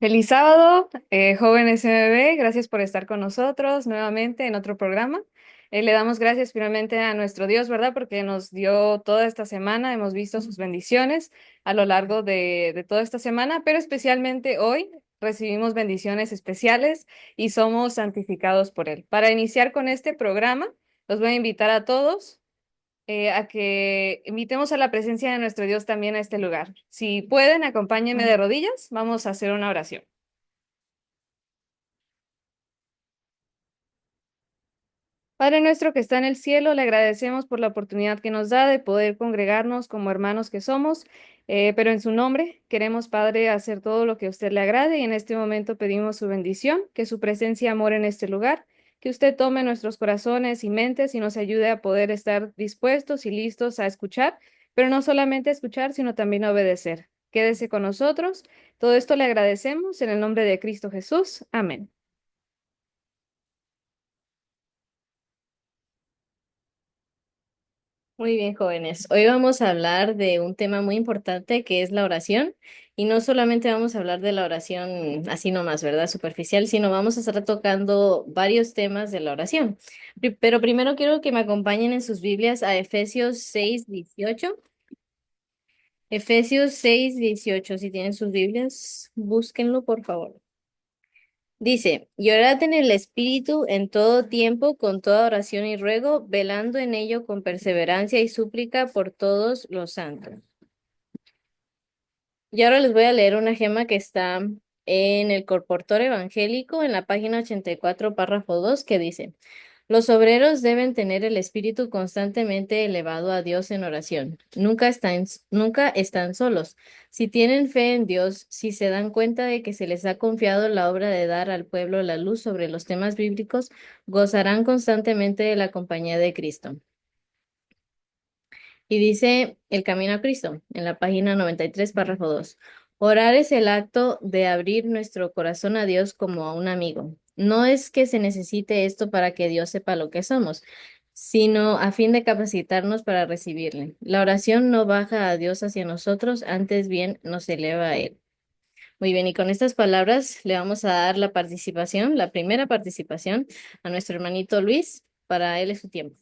Feliz sábado, jóvenes MB, gracias por estar con nosotros nuevamente en otro programa. Le damos gracias finalmente a nuestro Dios, ¿verdad? Porque nos dio toda esta semana, hemos visto sus bendiciones a lo largo de toda esta semana, pero especialmente hoy recibimos bendiciones especiales y somos santificados por Él. Para iniciar con este programa, los voy a invitar a todos a que invitemos a la presencia de nuestro Dios también a este lugar. Si pueden, acompáñenme de rodillas, vamos a hacer una oración. Padre nuestro que está en el cielo, le agradecemos por la oportunidad que nos da de poder congregarnos como hermanos que somos, pero en su nombre queremos, Padre, hacer todo lo que a usted le agrade y en este momento pedimos su bendición, que su presencia more en este lugar, que usted tome nuestros corazones y mentes y nos ayude a poder estar dispuestos y listos a escuchar, pero no solamente a escuchar, sino también a obedecer. Quédese con nosotros. Todo esto le agradecemos en el nombre de Cristo Jesús. Amén. Muy bien, jóvenes. Hoy vamos a hablar de un tema muy importante que es la oración. Y no solamente vamos a hablar de la oración así nomás, ¿verdad? Superficial, sino vamos a estar tocando varios temas de la oración. Pero primero quiero que me acompañen en sus Biblias a Efesios 6:18. Efesios 6:18. Si tienen sus Biblias, búsquenlo, por favor. Dice, y orad en el Espíritu en todo tiempo, con toda oración y ruego, velando en ello con perseverancia y súplica por todos los santos. Y ahora les voy a leer una gema que está en el Colportor Evangélico, en la página 84, párrafo 2, que dice, los obreros deben tener el espíritu constantemente elevado a Dios en oración. Nunca están solos. Si tienen fe en Dios, si se dan cuenta de que se les ha confiado la obra de dar al pueblo la luz sobre los temas bíblicos, gozarán constantemente de la compañía de Cristo. Y dice El Camino a Cristo, en la página 93, párrafo 2. Orar es el acto de abrir nuestro corazón a Dios como a un amigo. No es que se necesite esto para que Dios sepa lo que somos, sino a fin de capacitarnos para recibirle. La oración no baja a Dios hacia nosotros, antes bien nos eleva a Él. Muy bien, y con estas palabras le vamos a dar la participación, la primera participación, a nuestro hermanito Luis. Para él es su tiempo.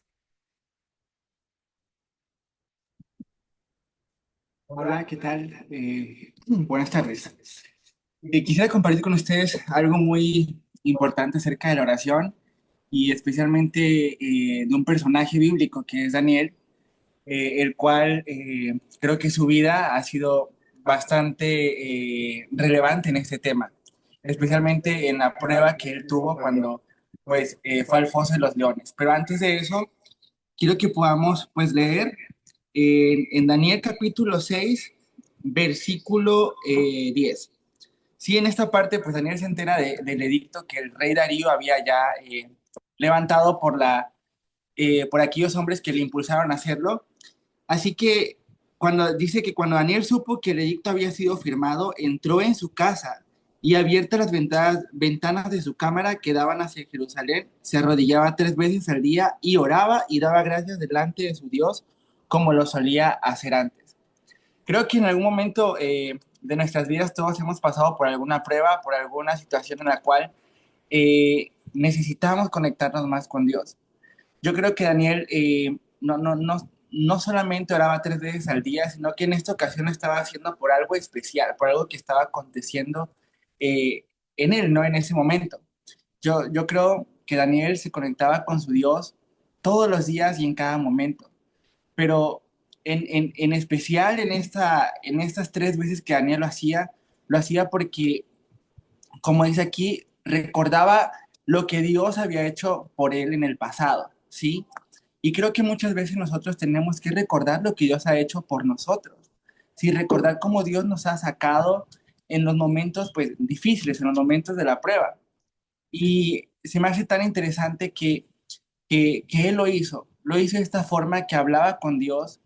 Hola, ¿qué tal? Buenas tardes. Quisiera compartir con ustedes algo muy importante acerca de la oración y especialmente de un personaje bíblico que es Daniel, el cual creo que su vida ha sido bastante relevante en este tema, especialmente en la prueba que él tuvo cuando fue al foso de los leones. Pero antes de eso, quiero que podamos pues leer en Daniel capítulo 6 versículo 10. Sí, en esta parte pues Daniel se entera del edicto que el rey Darío había ya levantado por aquellos hombres que le impulsaron a hacerlo. Así que cuando Daniel supo que el edicto había sido firmado, entró en su casa y abiertas las ventanas de su cámara que daban hacia Jerusalén, se arrodillaba 3 veces al día y oraba y daba gracias delante de su Dios como lo solía hacer antes. Creo que en algún momento de nuestras vidas todos hemos pasado por alguna prueba, por alguna situación en la cual necesitamos conectarnos más con Dios. Yo creo que Daniel no solamente oraba 3 veces al día, sino que en esta ocasión lo estaba haciendo por algo especial, por algo que estaba aconteciendo eh, en él, ¿no? En ese momento. Yo creo que Daniel se conectaba con su Dios todos los días y en cada momento, pero en especial en estas 3 veces que Daniel lo hacía porque, como dice aquí, recordaba lo que Dios había hecho por él en el pasado, ¿sí? Y creo que muchas veces nosotros tenemos que recordar lo que Dios ha hecho por nosotros, ¿sí? Recordar cómo Dios nos ha sacado en los momentos, pues, difíciles, en los momentos de la prueba. Y se me hace tan interesante que Él lo hizo de esta forma que hablaba con Dios,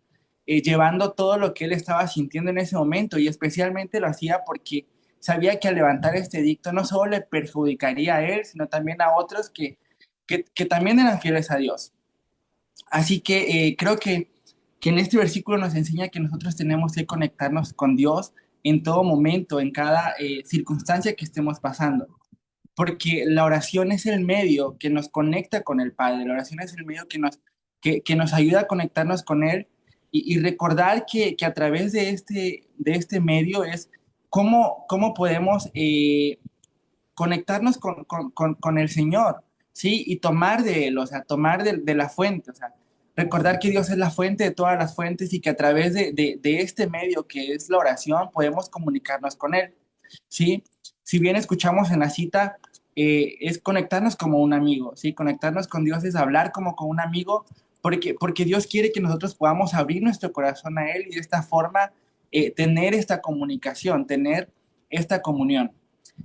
llevando todo lo que Él estaba sintiendo en ese momento, y especialmente lo hacía porque sabía que al levantar este edicto no solo le perjudicaría a Él, sino también a otros que también eran fieles a Dios. Así que creo que en este versículo nos enseña que nosotros tenemos que conectarnos con Dios en todo momento, en cada circunstancia que estemos pasando, porque la oración es el medio que nos conecta con el Padre, la oración es el medio que nos ayuda a conectarnos con Él y recordar que a través de este medio es cómo podemos conectarnos con el Señor, ¿sí? Y tomar de Él, o sea, tomar de la fuente, o sea, recordar que Dios es la fuente de todas las fuentes y que a través de este medio que es la oración podemos comunicarnos con Él, ¿sí? Si bien escuchamos en la cita, es conectarnos como un amigo, ¿sí? Conectarnos con Dios es hablar como con un amigo, porque Dios quiere que nosotros podamos abrir nuestro corazón a Él y de esta forma tener esta comunicación, tener esta comunión.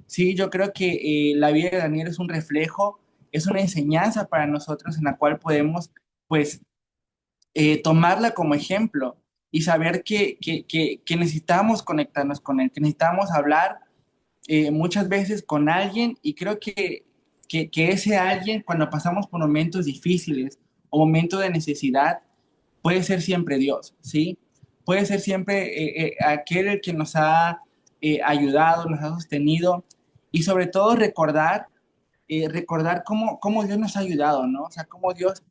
Sí, yo creo que la vida de Daniel es un reflejo, es una enseñanza para nosotros en la cual podemos, pues, tomarla como ejemplo y saber que necesitamos conectarnos con él, que necesitamos hablar muchas veces con alguien y creo que ese alguien, cuando pasamos por momentos difíciles o momentos de necesidad, puede ser siempre Dios, ¿sí? Puede ser siempre aquel el que nos ha ayudado, nos ha sostenido y sobre todo recordar cómo Dios nos ha ayudado, ¿no? O sea, cómo Dios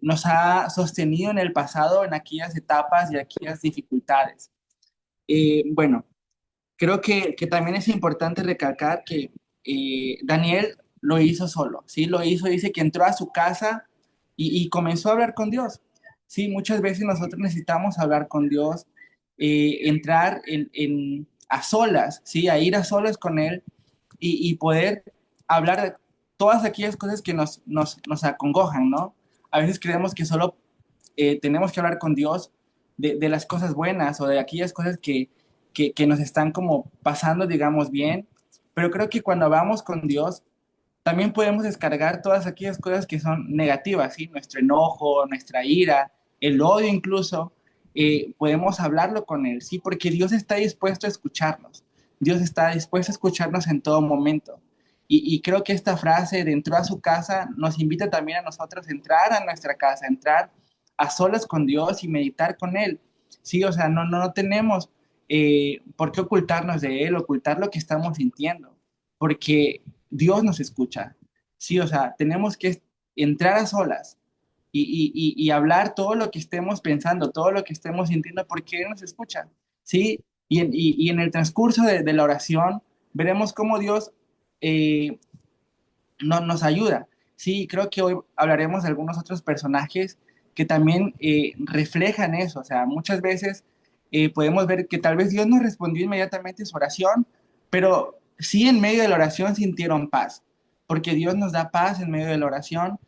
nos ha sostenido en el pasado, en aquellas etapas y aquellas dificultades. Bueno, creo que también es importante recalcar que Daniel lo hizo solo, ¿sí? Lo hizo, dice que entró a su casa y comenzó a hablar con Dios. Sí, muchas veces nosotros necesitamos hablar con Dios, entrar a solas, ¿sí? A ir a solas con Él y poder hablar de todas aquellas cosas que nos acongojan, ¿no? A veces creemos que solo tenemos que hablar con Dios de las cosas buenas o de aquellas cosas que nos están como pasando, digamos, bien, pero creo que cuando vamos con Dios, también podemos descargar todas aquellas cosas que son negativas, ¿sí? Nuestro enojo, nuestra ira, el odio incluso, podemos hablarlo con Él, ¿sí? Porque Dios está dispuesto a escucharnos. Dios está dispuesto a escucharnos en todo momento. Y creo que esta frase de entró a su casa nos invita también a nosotros a entrar a nuestra casa, a entrar a solas con Dios y meditar con Él. Sí, o sea, no tenemos por qué ocultarnos de Él, ocultar lo que estamos sintiendo, porque Dios nos escucha. Sí, o sea, tenemos que entrar a solas y hablar todo lo que estemos pensando, todo lo que estemos sintiendo, porque Él nos escucha. Sí, y en el transcurso de la oración veremos cómo Dios eh, nos ayuda. Sí, creo que hoy hablaremos de algunos otros personajes que también reflejan eso. O sea, muchas veces podemos ver que tal vez Dios no respondió inmediatamente su oración, pero sí en medio de la oración sintieron paz, porque Dios nos da paz en medio de la oración.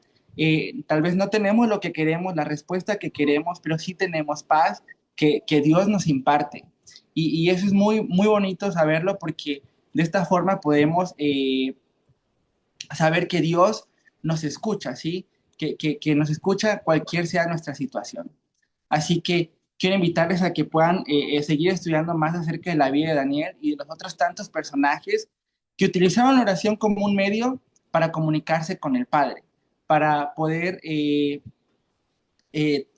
Tal vez no tenemos lo que queremos, la respuesta que queremos, pero sí tenemos paz que Dios nos imparte. Y eso es muy, muy bonito saberlo porque de esta forma podemos saber que Dios nos escucha, ¿sí? Que nos escucha cualquier sea nuestra situación. Así que quiero invitarles a que puedan seguir estudiando más acerca de la vida de Daniel y de los otros tantos personajes que utilizaban la oración como un medio para comunicarse con el Padre, para poder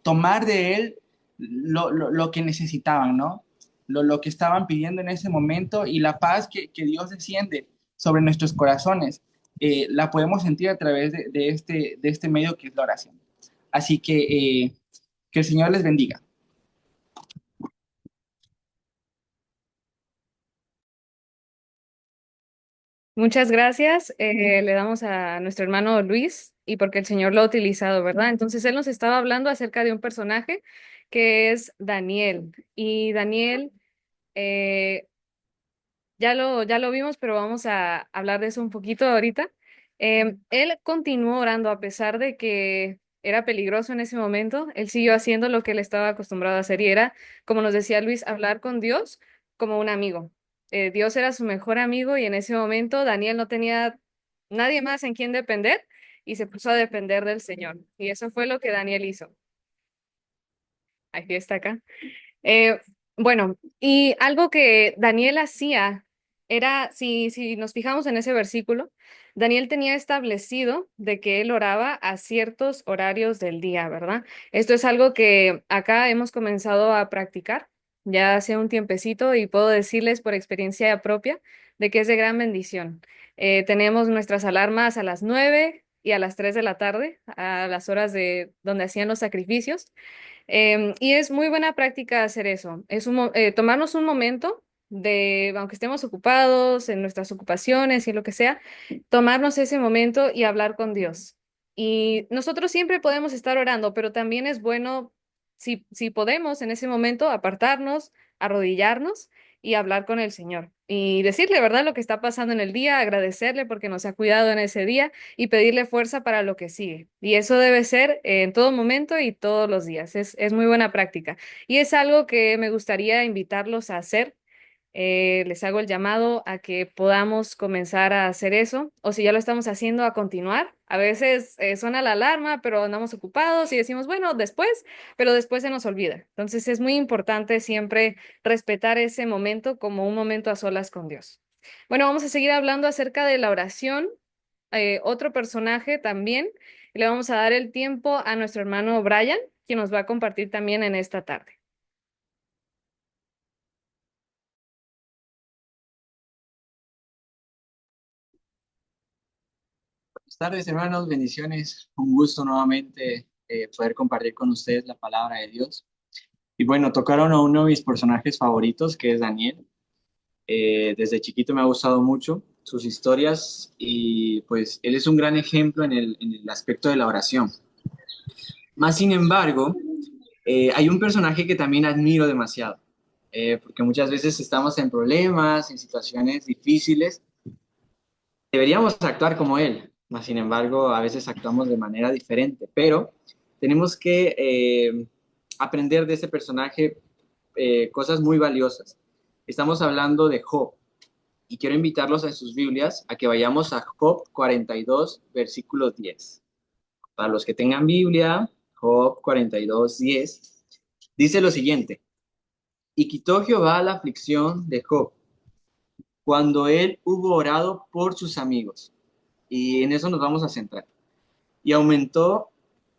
tomar de él lo que necesitaban, ¿no? Lo que estaban pidiendo en ese momento y la paz que Dios desciende sobre nuestros corazones, la podemos sentir a través de este medio que es la oración. Así que el Señor les bendiga. Muchas gracias. Le damos a nuestro hermano Luis y porque el Señor lo ha utilizado, ¿verdad? Entonces él nos estaba hablando acerca de un personaje que es Daniel. Y Daniel, eh, ya lo vimos, pero vamos a hablar de eso un poquito ahorita. Él continuó orando a pesar de que era peligroso en ese momento. Él siguió haciendo lo que él estaba acostumbrado a hacer y era, como nos decía Luis, hablar con Dios como un amigo. Dios era su mejor amigo y en ese momento Daniel no tenía nadie más en quien depender y se puso a depender del Señor. Y eso fue lo que Daniel hizo. Aquí está acá. Eh, bueno, y algo que Daniel hacía era, si nos fijamos en ese versículo, Daniel tenía establecido de que él oraba a ciertos horarios del día, ¿verdad? Esto es algo que acá hemos comenzado a practicar. ya hace un tiempecito y puedo decirles por experiencia propia de que es de gran bendición. Tenemos nuestras alarmas a las 9 y a las 3 de la tarde, a las horas de donde hacían los sacrificios. Y es muy buena práctica hacer eso. Es tomarnos un momento de, aunque estemos ocupados en nuestras ocupaciones y lo que sea, tomarnos ese momento y hablar con Dios. Y nosotros siempre podemos estar orando, pero también es bueno, si podemos en ese momento, apartarnos, arrodillarnos y hablar con el Señor. Y decirle, ¿verdad?, lo que está pasando en el día, agradecerle porque nos ha cuidado en ese día y pedirle fuerza para lo que sigue. Y eso debe ser en todo momento y todos los días. Es muy buena práctica. Y es algo que me gustaría invitarlos a hacer. Les hago el llamado a que podamos comenzar a hacer eso, o si ya lo estamos haciendo, a continuar. A veces suena la alarma, pero andamos ocupados y decimos, bueno, después, pero después se nos olvida. Entonces es muy importante siempre respetar ese momento como un momento a solas con Dios. Bueno, vamos a seguir hablando acerca de la oración. Otro personaje también. Le vamos a dar el tiempo a nuestro hermano Brian, quien nos va a compartir también en esta tarde. Buenas tardes, hermanos, bendiciones. Un gusto nuevamente poder compartir con ustedes la palabra de Dios. Y bueno, tocaron a uno de mis personajes favoritos, que es Daniel. Desde chiquito me ha gustado mucho sus historias y pues él es un gran ejemplo en el aspecto de la oración. Más sin embargo, hay un personaje que también admiro demasiado, porque muchas veces estamos en problemas, en situaciones difíciles. Deberíamos actuar como él, mas sin embargo, a veces actuamos de manera diferente, pero tenemos que aprender de ese personaje cosas muy valiosas. Estamos hablando de Job y quiero invitarlos en sus Biblias a que vayamos a Job 42, versículo 10. Para los que tengan Biblia, Job 42, 10, dice lo siguiente: y quitó Jehová la aflicción de Job cuando él hubo orado por sus amigos. Y en eso nos vamos a centrar. Y aumentó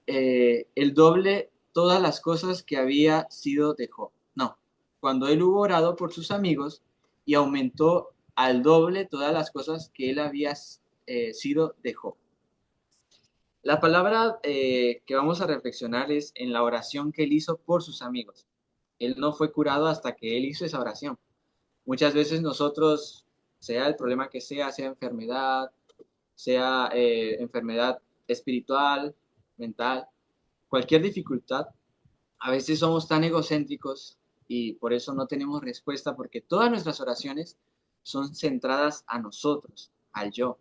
el doble todas las cosas que había sido de Job. No, cuando él hubo orado por sus amigos y aumentó al doble todas las cosas que él había sido de Job. La palabra que vamos a reflexionar es en la oración que él hizo por sus amigos. Él no fue curado hasta que él hizo esa oración. Muchas veces nosotros, sea el problema que sea enfermedad, sea enfermedad espiritual, mental, cualquier dificultad, a veces somos tan egocéntricos y por eso no tenemos respuesta, porque todas nuestras oraciones son centradas a nosotros, al yo.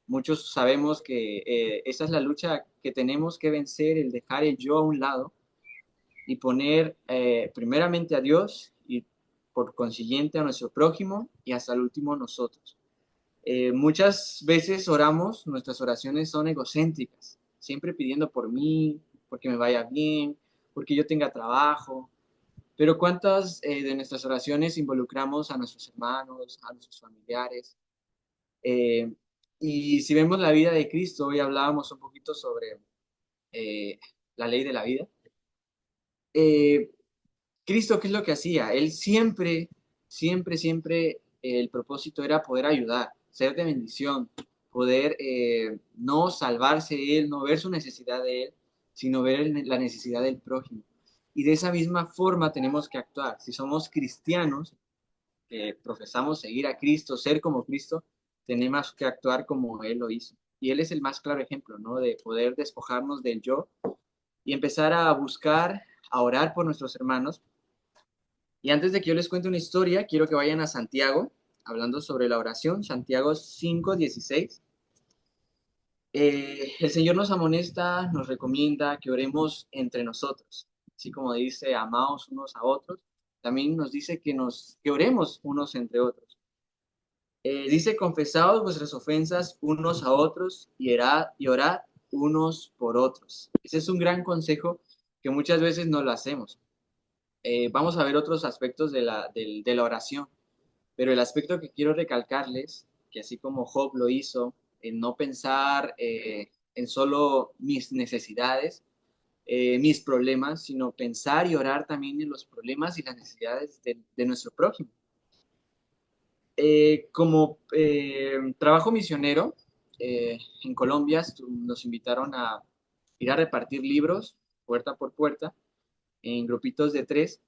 Muchos sabemos que esa es la lucha que tenemos que vencer, el dejar el yo a un lado y poner primeramente a Dios y por consiguiente a nuestro prójimo y hasta el último nosotros. Muchas veces oramos, nuestras oraciones son egocéntricas, siempre pidiendo por mí, porque me vaya bien, porque yo tenga trabajo. Pero ¿cuántas de nuestras oraciones involucramos a nuestros hermanos, a nuestros familiares? Eh, y si vemos la vida de Cristo, hoy hablábamos un poquito sobre la ley de la vida. Eh, Cristo, ¿qué es lo que hacía? Él siempre, el propósito era poder ayudar, ser de bendición, poder no salvarse él, no ver su necesidad de él, sino ver la necesidad del prójimo. Y de esa misma forma tenemos que actuar. Si somos cristianos, que profesamos seguir a Cristo, ser como Cristo, tenemos que actuar como Él lo hizo. Y Él es el más claro ejemplo, ¿no? De poder despojarnos del yo y empezar a buscar, a orar por nuestros hermanos. Y antes de que yo les cuente una historia, quiero que vayan a Santiago, hablando sobre la oración, Santiago 5:16. El Señor nos amonesta, nos recomienda que oremos entre nosotros, así como dice, amaos unos a otros, también nos dice que oremos unos entre otros. Dice, confesaos vuestras ofensas unos a otros y orad unos por otros. Ese es un gran consejo que muchas veces no lo hacemos. Vamos a ver otros aspectos de la oración, pero el aspecto que quiero recalcarles, que así como Job lo hizo, en no pensar en solo mis necesidades, mis problemas, sino pensar y orar también en los problemas y las necesidades de nuestro prójimo. Como trabajo misionero en Colombia, nos invitaron a ir a repartir libros puerta por puerta en grupitos de 3,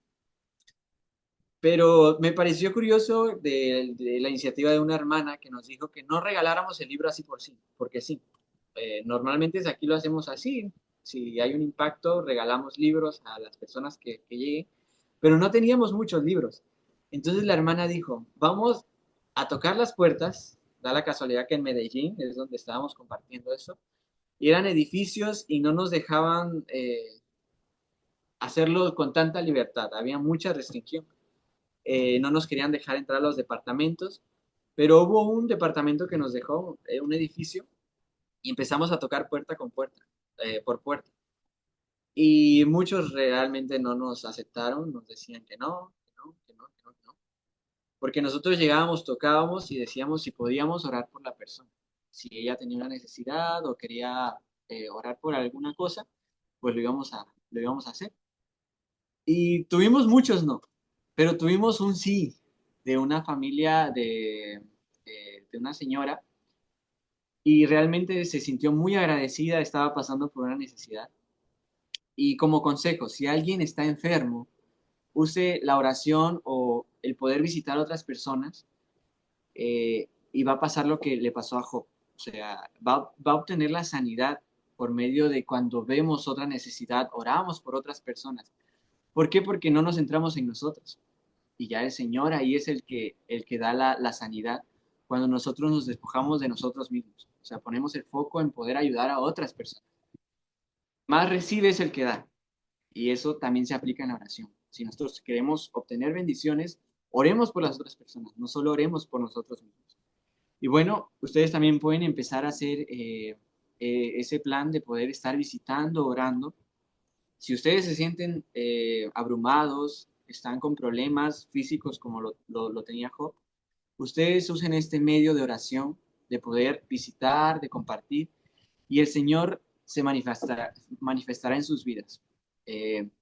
pero me pareció curioso de la iniciativa de una hermana que nos dijo que no regaláramos el libro así por sí, porque sí. Normalmente aquí lo hacemos así, si hay un impacto, regalamos libros a las personas que lleguen, pero no teníamos muchos libros. Entonces la hermana dijo, vamos a tocar las puertas, da la casualidad que en Medellín es donde estábamos compartiendo eso, y eran edificios y no nos dejaban hacerlo con tanta libertad, había mucha restricción. No nos querían dejar entrar a los departamentos, pero hubo un departamento que nos dejó un edificio y empezamos a tocar puerta con puerta, por puerta. Y muchos realmente no nos aceptaron, nos decían que no, que no, que no, que no, que no. Porque nosotros llegábamos, tocábamos y decíamos si podíamos orar por la persona. Si ella tenía una necesidad o quería orar por alguna cosa, pues lo íbamos a hacer. Y tuvimos muchos no, pero tuvimos un sí de una familia de una señora y realmente se sintió muy agradecida, estaba pasando por una necesidad. Y como consejo, si alguien está enfermo, use la oración o el poder visitar a otras personas y va a pasar lo que le pasó a Job. O sea, va a obtener la sanidad por medio de cuando vemos otra necesidad, oramos por otras personas. ¿Por qué? Porque no nos centramos en nosotros. Y ya el Señor ahí es el que da la sanidad cuando nosotros nos despojamos de nosotros mismos. O sea, ponemos el foco en poder ayudar a otras personas. Más recibe es el que da. Y eso también se aplica en la oración. Si nosotros queremos obtener bendiciones, oremos por las otras personas, no solo oremos por nosotros mismos. Y bueno, ustedes también pueden empezar a hacer ese plan de poder estar visitando, orando. Si ustedes se sienten abrumados, están con problemas físicos como lo tenía Job, ustedes usen este medio de oración, de poder visitar, de compartir, y el Señor se manifestará en sus vidas. En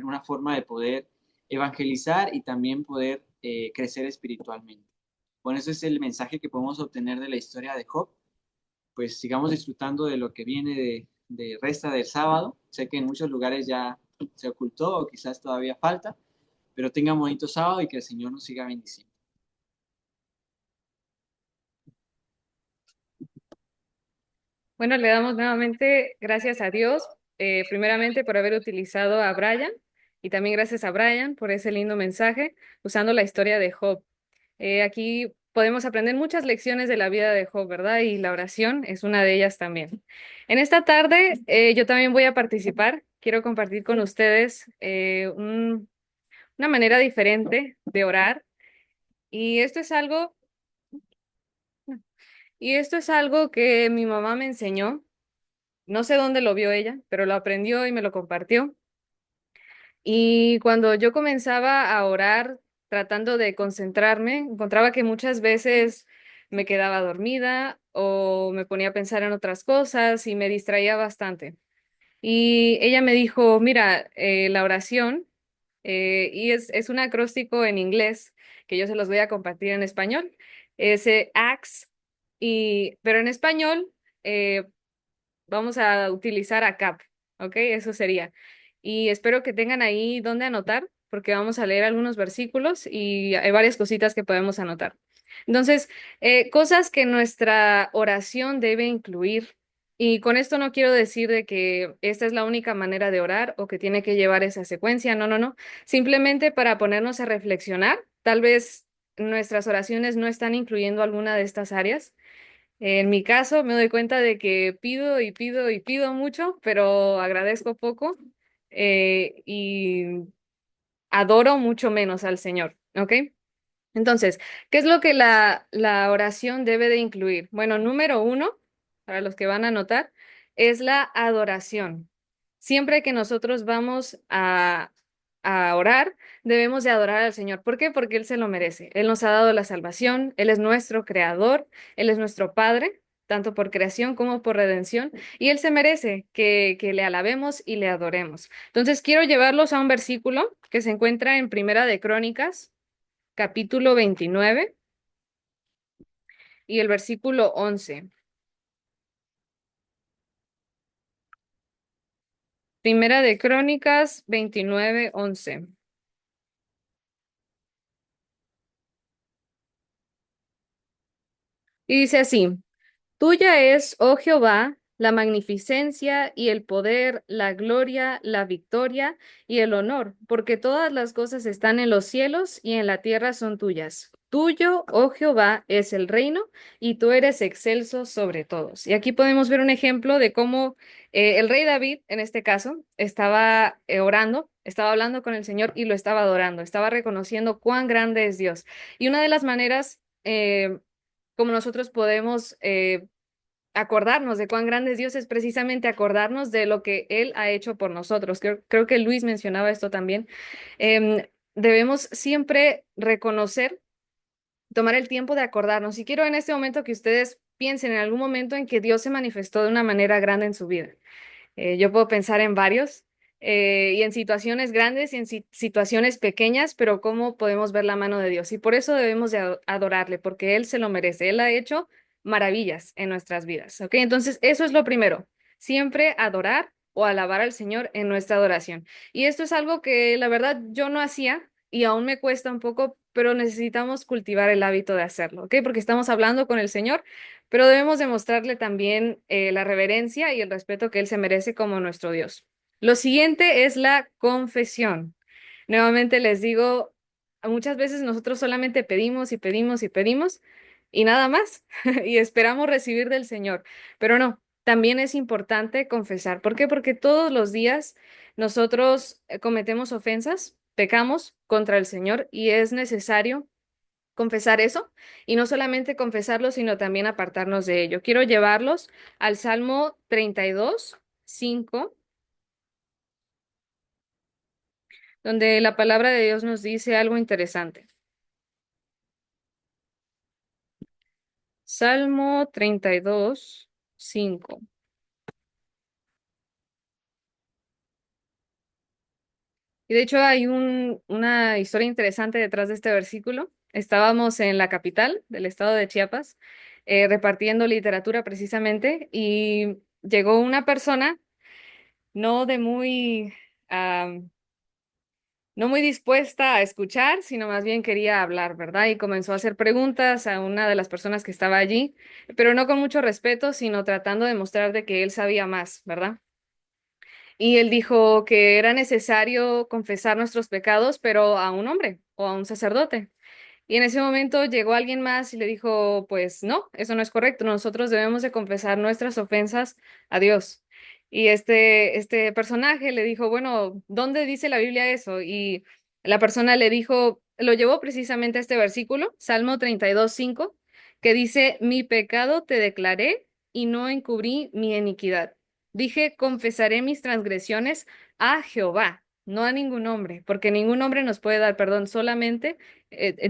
una forma de poder evangelizar y también poder crecer espiritualmente. Bueno, ese es el mensaje que podemos obtener de la historia de Job. Pues sigamos disfrutando de lo que viene de resta del sábado. Sé que en muchos lugares ya se ocultó o quizás todavía falta, pero tengan bonito sábado y que el Señor nos siga bendiciendo. Bueno, le damos nuevamente gracias a Dios, primeramente por haber utilizado a Brian y también gracias a Brian por ese lindo mensaje usando la historia de Job. Aquí podemos aprender muchas lecciones de la vida de Job, ¿verdad? Y la oración es una de ellas también. En esta tarde yo también voy a participar. Quiero compartir con ustedes una manera diferente de orar. Y esto es algo, y esto es algo que mi mamá me enseñó. No sé dónde lo vio ella, pero lo aprendió y me lo compartió. Y cuando yo comenzaba a orar, tratando de concentrarme, encontraba que muchas veces me quedaba dormida o me ponía a pensar en otras cosas y me distraía bastante. Y ella me dijo, mira, la oración, y es un acróstico en inglés que yo se los voy a compartir en español, es ACTS, pero en español eh, vamos a utilizar ACAP, ¿ok? Eso sería. Y espero que tengan ahí donde anotar, porque vamos a leer algunos versículos y hay varias cositas que podemos anotar. Entonces, cosas que nuestra oración debe incluir. Y con esto no quiero decir de que esta es la única manera de orar o que tiene que llevar esa secuencia, no, no, no. Simplemente para ponernos a reflexionar, tal vez nuestras oraciones no están incluyendo alguna de estas áreas. En mi caso, me doy cuenta de que pido y pido y pido mucho, pero agradezco poco y adoro mucho menos al Señor, ¿ok? Entonces, ¿qué es lo que la oración debe de incluir? Bueno, número uno, para los que van a anotar, es la adoración. Siempre que nosotros vamos a orar, debemos de adorar al Señor. ¿Por qué? Porque Él se lo merece. Él nos ha dado la salvación, Él es nuestro creador, Él es nuestro Padre. tanto por creación como por redención, y Él se merece que le alabemos y le adoremos. Entonces quiero llevarlos a un versículo que se encuentra en Primera de Crónicas, capítulo 29 y el versículo 11. Primera de Crónicas 29:11. Y dice así: Tuya es, oh Jehová, la magnificencia y el poder, la gloria, la victoria y el honor, porque todas las cosas están en los cielos y en la tierra son tuyas. Tuyo, oh Jehová, es el reino y tú eres excelso sobre todos. Y aquí podemos ver un ejemplo de cómo el rey David, en este caso, estaba orando, estaba hablando con el Señor y lo estaba adorando, estaba reconociendo cuán grande es Dios. Y una de las maneras como nosotros podemos acordarnos de cuán grande es Dios es precisamente acordarnos de lo que Él ha hecho por nosotros. Creo que Luis mencionaba esto también. Debemos siempre reconocer, tomar el tiempo de acordarnos. Y quiero en este momento que ustedes piensen en algún momento en que Dios se manifestó de una manera grande en su vida. Yo puedo pensar en varios y en situaciones grandes y en situaciones pequeñas, pero cómo podemos ver la mano de Dios. Y por eso debemos de adorarle, porque Él se lo merece. Él ha hecho maravillas en nuestras vidas. ¿Ok? Entonces, eso es lo primero. Siempre adorar o alabar al Señor en nuestra adoración. Y esto es algo que la verdad yo no hacía y aún me cuesta un poco, pero necesitamos cultivar el hábito de hacerlo, ¿ok? Porque estamos hablando con el Señor, pero debemos demostrarle también la reverencia y el respeto que Él se merece como nuestro Dios. Lo siguiente es la confesión. Nuevamente les digo, muchas veces nosotros solamente pedimos y pedimos y pedimos y nada más, y esperamos recibir del Señor, pero no, también es importante confesar. ¿Por qué? Porque todos los días nosotros cometemos ofensas, pecamos contra el Señor y es necesario confesar eso y no solamente confesarlo, sino también apartarnos de ello. Quiero llevarlos al Salmo 32:5, donde la palabra de Dios nos dice algo interesante. Salmo 32:5. Y de hecho hay una historia interesante detrás de este versículo. Estábamos en la capital del estado de Chiapas, repartiendo literatura precisamente, y llegó una persona no de muy, no muy dispuesta a escuchar, sino más bien quería hablar, ¿verdad? Y comenzó a hacer preguntas a una de las personas que estaba allí, pero no con mucho respeto, sino tratando de mostrar de que él sabía más, ¿verdad? Y él dijo que era necesario confesar nuestros pecados, pero a un hombre o a un sacerdote. Y en ese momento llegó alguien más y le dijo, pues no, eso no es correcto, nosotros debemos de confesar nuestras ofensas a Dios. Y este personaje le dijo, bueno, ¿dónde dice la Biblia eso? Y la persona le dijo, lo llevó precisamente a este versículo, Salmo 32:5, que dice, mi pecado te declaré y no encubrí mi iniquidad. Dije, confesaré mis transgresiones a Jehová, no a ningún hombre, porque ningún hombre nos puede dar perdón, solamente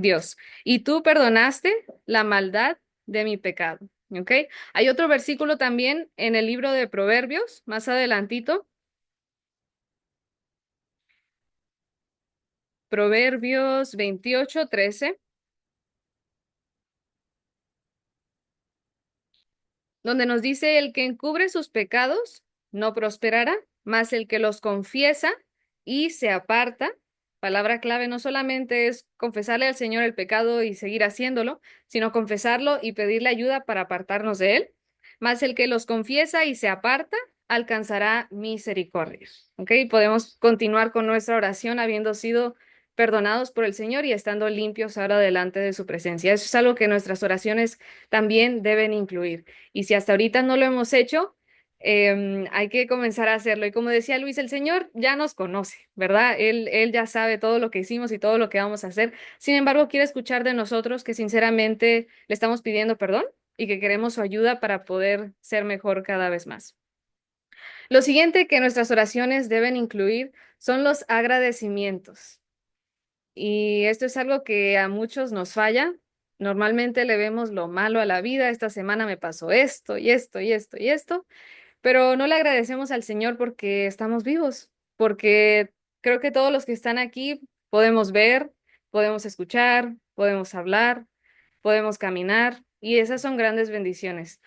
Dios. Y tú perdonaste la maldad de mi pecado. ¿Ok? Hay otro versículo también en el libro de Proverbios, más adelantito, Proverbios 28:13, donde nos dice, el que encubre sus pecados no prosperará, mas el que los confiesa y se aparta. Palabra clave no solamente es confesarle al Señor el pecado y seguir haciéndolo, sino confesarlo y pedirle ayuda para apartarnos de él. Mas el que los confiesa y se aparta alcanzará misericordia. ¿Ok? Podemos continuar con nuestra oración habiendo sido perdonados por el Señor y estando limpios ahora delante de su presencia. Eso es algo que nuestras oraciones también deben incluir. Y si hasta ahorita no lo hemos hecho, hay que comenzar a hacerlo. Y como decía Luis, el Señor ya nos conoce, ¿verdad? Él ya sabe todo lo que hicimos y todo lo que vamos a hacer. Sin embargo, quiere escuchar de nosotros que sinceramente le estamos pidiendo perdón y que queremos su ayuda para poder ser mejor cada vez más. Lo siguiente que nuestras oraciones deben incluir son los agradecimientos. Y esto es algo que a muchos nos falla. Normalmente le vemos lo malo a la vida. Esta semana me pasó esto y esto y esto y esto, pero no le agradecemos al Señor porque estamos vivos, porque creo que todos los que están aquí podemos ver, podemos escuchar, podemos hablar, podemos caminar y esas son grandes bendiciones.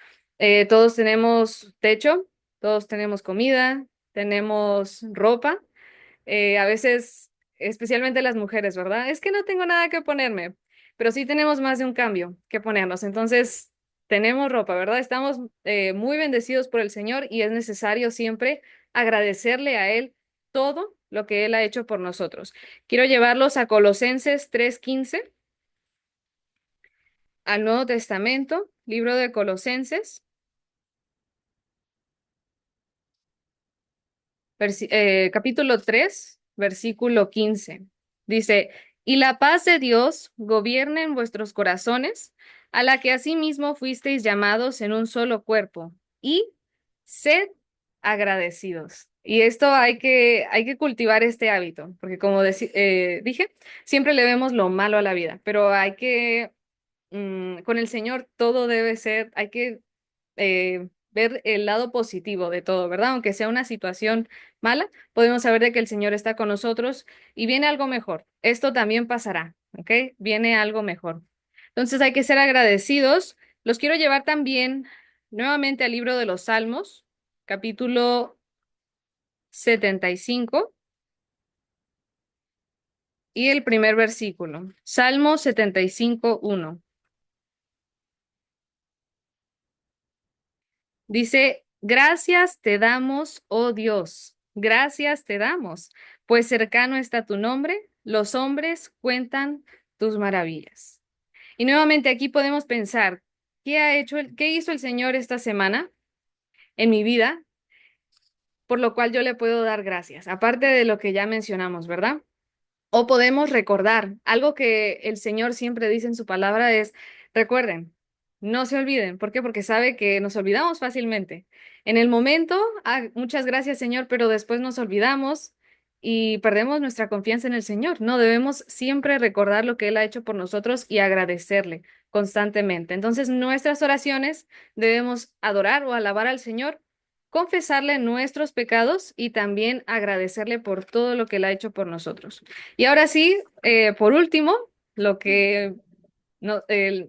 Todos tenemos techo, todos tenemos comida, tenemos ropa. A veces, especialmente las mujeres, ¿verdad? Es que no tengo nada que ponerme, pero sí tenemos más de un cambio que ponernos. Entonces, tenemos ropa, ¿verdad? Estamos muy bendecidos por el Señor y es necesario siempre agradecerle a Él todo lo que Él ha hecho por nosotros. Quiero llevarlos a Colosenses 3:15, al Nuevo Testamento, libro de Colosenses, capítulo 3, versículo 15. Dice, y la paz de Dios gobierne en vuestros corazones, a la que asimismo fuisteis llamados en un solo cuerpo, y sed agradecidos. Y esto hay que cultivar este hábito, porque como dije, siempre le vemos lo malo a la vida, pero con el Señor todo debe ser, hay que ver el lado positivo de todo, ¿verdad? Aunque sea una situación mala, podemos saber de que el Señor está con nosotros y viene algo mejor. Esto también pasará, ¿ok? Viene algo mejor. Entonces hay que ser agradecidos. Los quiero llevar también nuevamente al libro de los Salmos, capítulo 75 y el primer versículo. Salmo 75:1. Dice, gracias te damos, oh Dios, gracias te damos, pues cercano está tu nombre, los hombres cuentan tus maravillas. Y nuevamente aquí podemos pensar, qué hizo el Señor esta semana en mi vida, por lo cual yo le puedo dar gracias, aparte de lo que ya mencionamos, ¿verdad? O podemos recordar algo que el Señor siempre dice en su palabra es, recuerden, no se olviden. ¿Por qué? Porque sabe que nos olvidamos fácilmente. En el momento, muchas gracias, Señor, pero después nos olvidamos y perdemos nuestra confianza en el Señor. No debemos siempre recordar lo que Él ha hecho por nosotros y agradecerle constantemente. Entonces, nuestras oraciones debemos adorar o alabar al Señor, confesarle nuestros pecados y también agradecerle por todo lo que Él ha hecho por nosotros. Y ahora sí, por último, lo que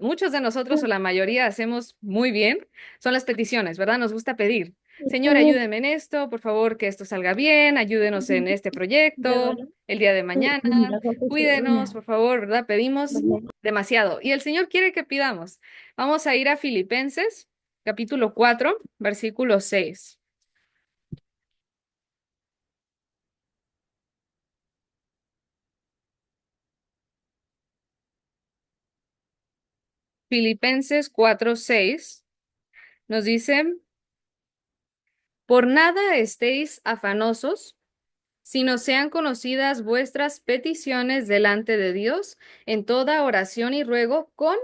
muchos de nosotros o la mayoría hacemos muy bien son las peticiones, ¿verdad? Nos gusta pedir. Señor, ayúdeme en esto, por favor, que esto salga bien, ayúdenos en este proyecto, el día de mañana, cuídenos, por favor, ¿verdad? Pedimos demasiado. Y el Señor quiere que pidamos. Vamos a ir a Filipenses, capítulo 4, versículo 6. Filipenses 4:6 nos dice, por nada estéis afanosos, sino sean conocidas vuestras peticiones delante de Dios en toda oración y ruego con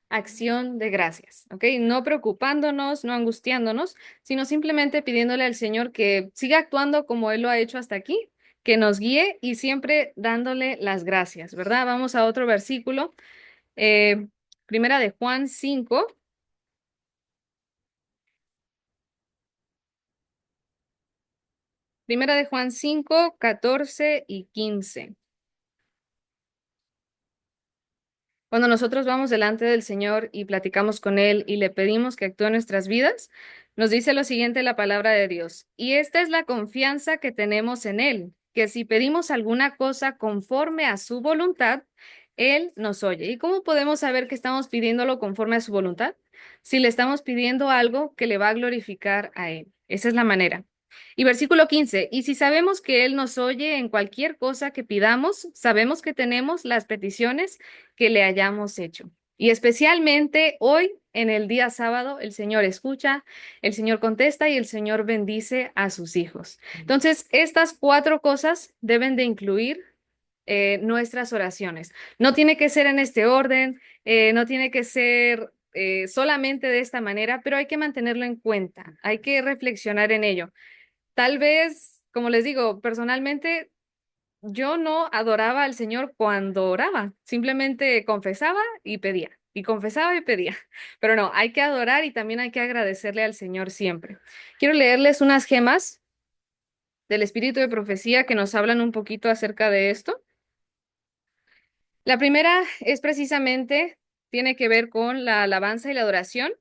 acción de gracias, ¿ok? No preocupándonos, no angustiándonos, sino simplemente pidiéndole al Señor que siga actuando como Él lo ha hecho hasta aquí, que nos guíe y siempre dándole las gracias, ¿verdad? Vamos a otro versículo, eh, Primera de Juan 5. Primera de Juan 5, 14 y 15. Cuando nosotros vamos delante del Señor y platicamos con Él y le pedimos que actúe en nuestras vidas, nos dice lo siguiente la palabra de Dios. Y esta es la confianza que tenemos en Él, que si pedimos alguna cosa conforme a su voluntad, Él nos oye. ¿Y cómo podemos saber que estamos pidiéndolo conforme a su voluntad? Si le estamos pidiendo algo que le va a glorificar a Él. Esa es la manera. Y versículo 15, y si sabemos que Él nos oye en cualquier cosa que pidamos, sabemos que tenemos las peticiones que le hayamos hecho. Y especialmente hoy, en el día sábado, el Señor escucha, el Señor contesta y el Señor bendice a sus hijos. Entonces, estas cuatro cosas deben de incluir nuestras oraciones. No tiene que ser en este orden, no tiene que ser solamente de esta manera, pero hay que mantenerlo en cuenta, hay que reflexionar en ello. Tal vez, como les digo, personalmente yo no adoraba al Señor cuando oraba, simplemente confesaba y pedía. y confesaba y pedía. Pero no, hay que adorar y también hay que agradecerle al Señor siempre. Quiero leerles unas gemas del espíritu de profecía que nos hablan un poquito acerca de esto. La primera es precisamente, tiene que ver con la alabanza y la adoración.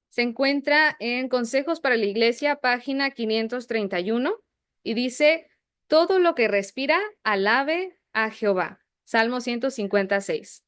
Se encuentra en Consejos para la Iglesia, página 531, y dice, todo lo que respira, alabe a Jehová. Salmo 156.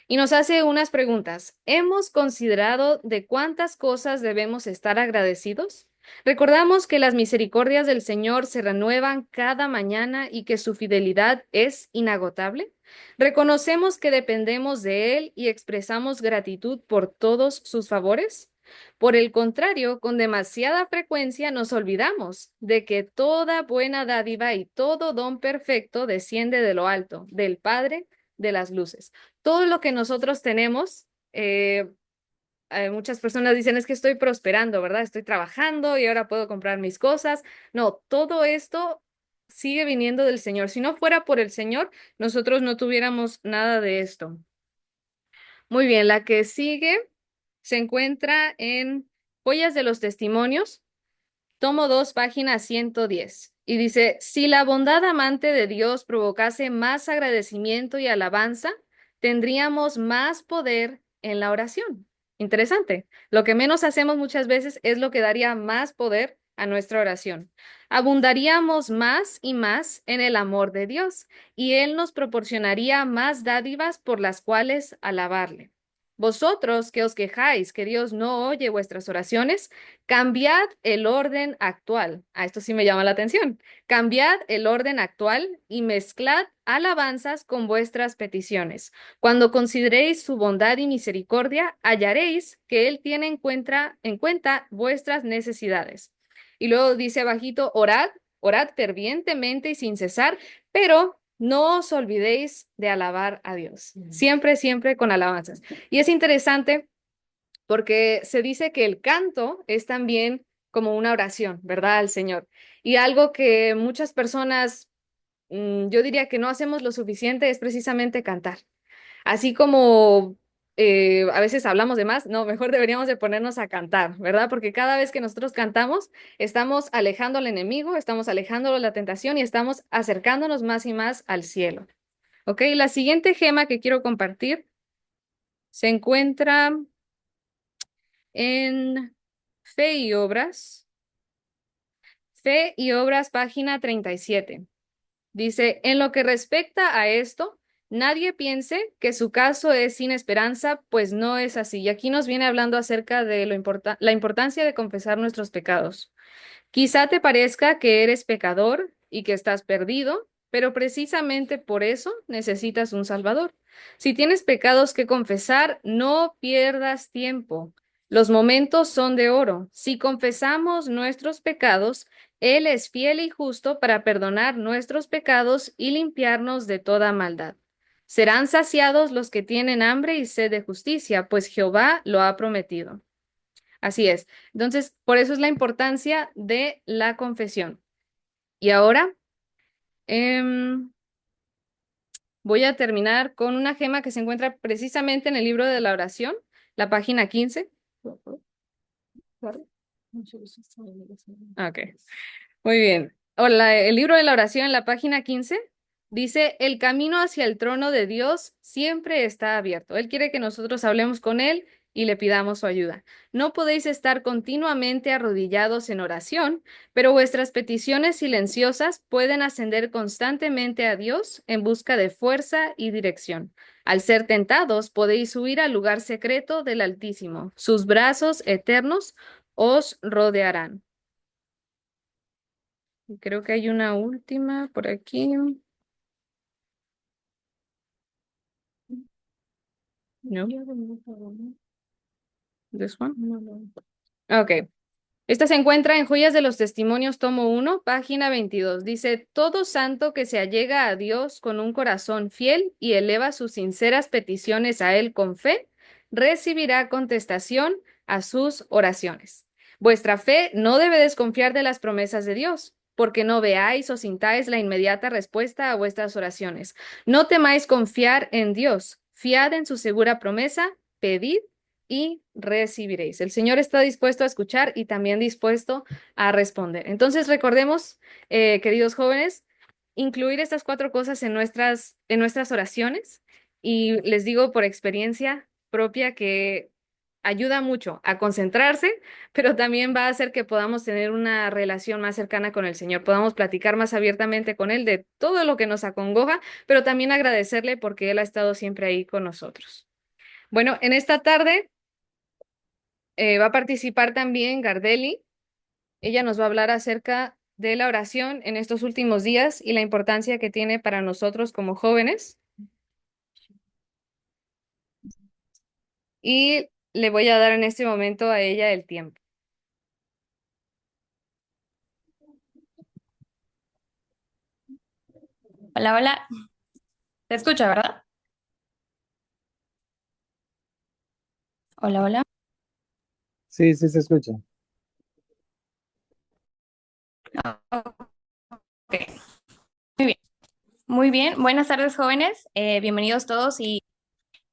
Y nos hace unas preguntas. ¿Hemos considerado de cuántas cosas debemos estar agradecidos? Recordamos que las misericordias del Señor se renuevan cada mañana y que su fidelidad es inagotable. ¿Reconocemos que dependemos de Él y expresamos gratitud por todos sus favores? Por el contrario, con demasiada frecuencia nos olvidamos de que toda buena dádiva y todo don perfecto desciende de lo alto, del Padre de las luces. Todo lo que nosotros tenemos, muchas personas dicen es que estoy prosperando, ¿verdad? Estoy trabajando y ahora puedo comprar mis cosas. No, todo esto sigue viniendo del Señor. Si no fuera por el Señor, nosotros no tuviéramos nada de esto. Muy bien, la que sigue se encuentra en Joyas de los Testimonios, tomo 2, página 110. Y dice, si la bondad amante de Dios provocase más agradecimiento y alabanza, tendríamos más poder en la oración. Interesante. Lo que menos hacemos muchas veces es lo que daría más poder a nuestra oración. Abundaríamos más y más en el amor de Dios, y Él nos proporcionaría más dádivas por las cuales alabarle. Vosotros que os quejáis que Dios no oye vuestras oraciones, cambiad el orden actual. Esto sí me llama la atención. Cambiad el orden actual y mezclad alabanzas con vuestras peticiones. Cuando consideréis su bondad y misericordia, hallaréis que Él tiene en cuenta vuestras necesidades. Y luego dice bajito, orad, orad fervientemente y sin cesar, pero no os olvidéis de alabar a Dios. Siempre, siempre con alabanzas. Y es interesante porque se dice que el canto es también como una oración, ¿verdad? Al Señor. Y algo que muchas personas, yo diría que no hacemos lo suficiente es precisamente cantar. Así como a veces hablamos de más, no, mejor deberíamos de ponernos a cantar, ¿verdad? Porque cada vez que nosotros cantamos, estamos alejando al enemigo, estamos alejando de la tentación y estamos acercándonos más y más al cielo. ¿Ok? La siguiente gema que quiero compartir se encuentra en Fe y Obras. Fe y Obras, página 37. Dice, en lo que respecta a esto, nadie piense que su caso es sin esperanza, pues no es así. Y aquí nos viene hablando acerca de la importancia de confesar nuestros pecados. Quizá te parezca que eres pecador y que estás perdido, pero precisamente por eso necesitas un Salvador. Si tienes pecados que confesar, no pierdas tiempo. Los momentos son de oro. Si confesamos nuestros pecados, Él es fiel y justo para perdonar nuestros pecados y limpiarnos de toda maldad. Serán saciados los que tienen hambre y sed de justicia, pues Jehová lo ha prometido. Así es. Entonces, por eso es la importancia de la confesión. Y ahora voy a terminar con una gema que se encuentra precisamente en el libro de la oración, la página 15. Ok, muy bien. Hola, el libro de la oración, la página 15, dice, el camino hacia el trono de Dios siempre está abierto. Él quiere que nosotros hablemos con Él y le pidamos su ayuda. No podéis estar continuamente arrodillados en oración, pero vuestras peticiones silenciosas pueden ascender constantemente a Dios en busca de fuerza y dirección. Al ser tentados, podéis huir al lugar secreto del Altísimo. Sus brazos eternos os rodearán. Y creo que hay una última por aquí. No. This one? Ok. Esta se encuentra en Joyas de los Testimonios, tomo 1, página 22. Dice, todo santo que se allega a Dios con un corazón fiel y eleva sus sinceras peticiones a Él con fe, recibirá contestación a sus oraciones. Vuestra fe no debe desconfiar de las promesas de Dios, porque no veáis o sintáis la inmediata respuesta a vuestras oraciones. No temáis confiar en Dios. Fiad en su segura promesa, pedid y recibiréis. El Señor está dispuesto a escuchar y también dispuesto a responder. Entonces, recordemos, queridos jóvenes, incluir estas cuatro cosas en nuestras oraciones. Y les digo por experiencia propia que ayuda mucho a concentrarse, pero también va a hacer que podamos tener una relación más cercana con el Señor, podamos platicar más abiertamente con Él de todo lo que nos acongoja, pero también agradecerle porque Él ha estado siempre ahí con nosotros. Bueno, en esta tarde va a participar también Gardeli. Ella nos va a hablar acerca de la oración en estos últimos días y la importancia que tiene para nosotros como jóvenes. Y le voy a dar en este momento a ella el tiempo. Hola, hola. ¿Te escucha, verdad? Hola, hola. Sí, sí se escucha. Ah, ok. Muy bien. Muy bien. Buenas tardes, jóvenes. Bienvenidos todos y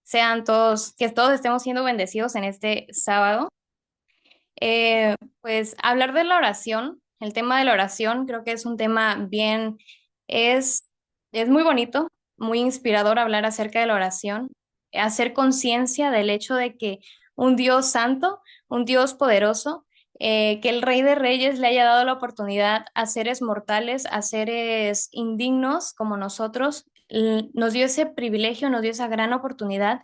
sean todos, que todos estemos siendo bendecidos en este sábado. Pues hablar de la oración, el tema de la oración, creo que es un tema bien, es, es muy bonito, muy inspirador hablar acerca de la oración, hacer conciencia del hecho de que un Dios santo, un Dios poderoso, que el Rey de Reyes le haya dado la oportunidad a seres mortales, a seres indignos como nosotros, nos dio ese privilegio, nos dio esa gran oportunidad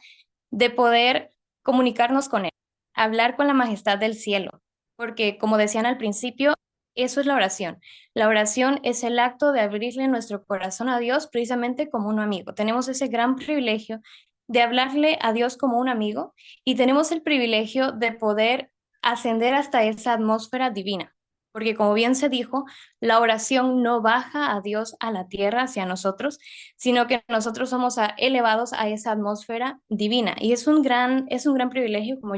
de poder comunicarnos con Él, hablar con la majestad del cielo, porque como decían al principio, eso es la oración. La oración es el acto de abrirle nuestro corazón a Dios precisamente como un amigo. Tenemos ese gran privilegio de hablarle a Dios como un amigo y tenemos el privilegio de poder ascender hasta esa atmósfera divina. Porque como bien se dijo, la oración no baja a Dios a la tierra hacia nosotros, sino que nosotros somos elevados a esa atmósfera divina. Y es un gran privilegio, como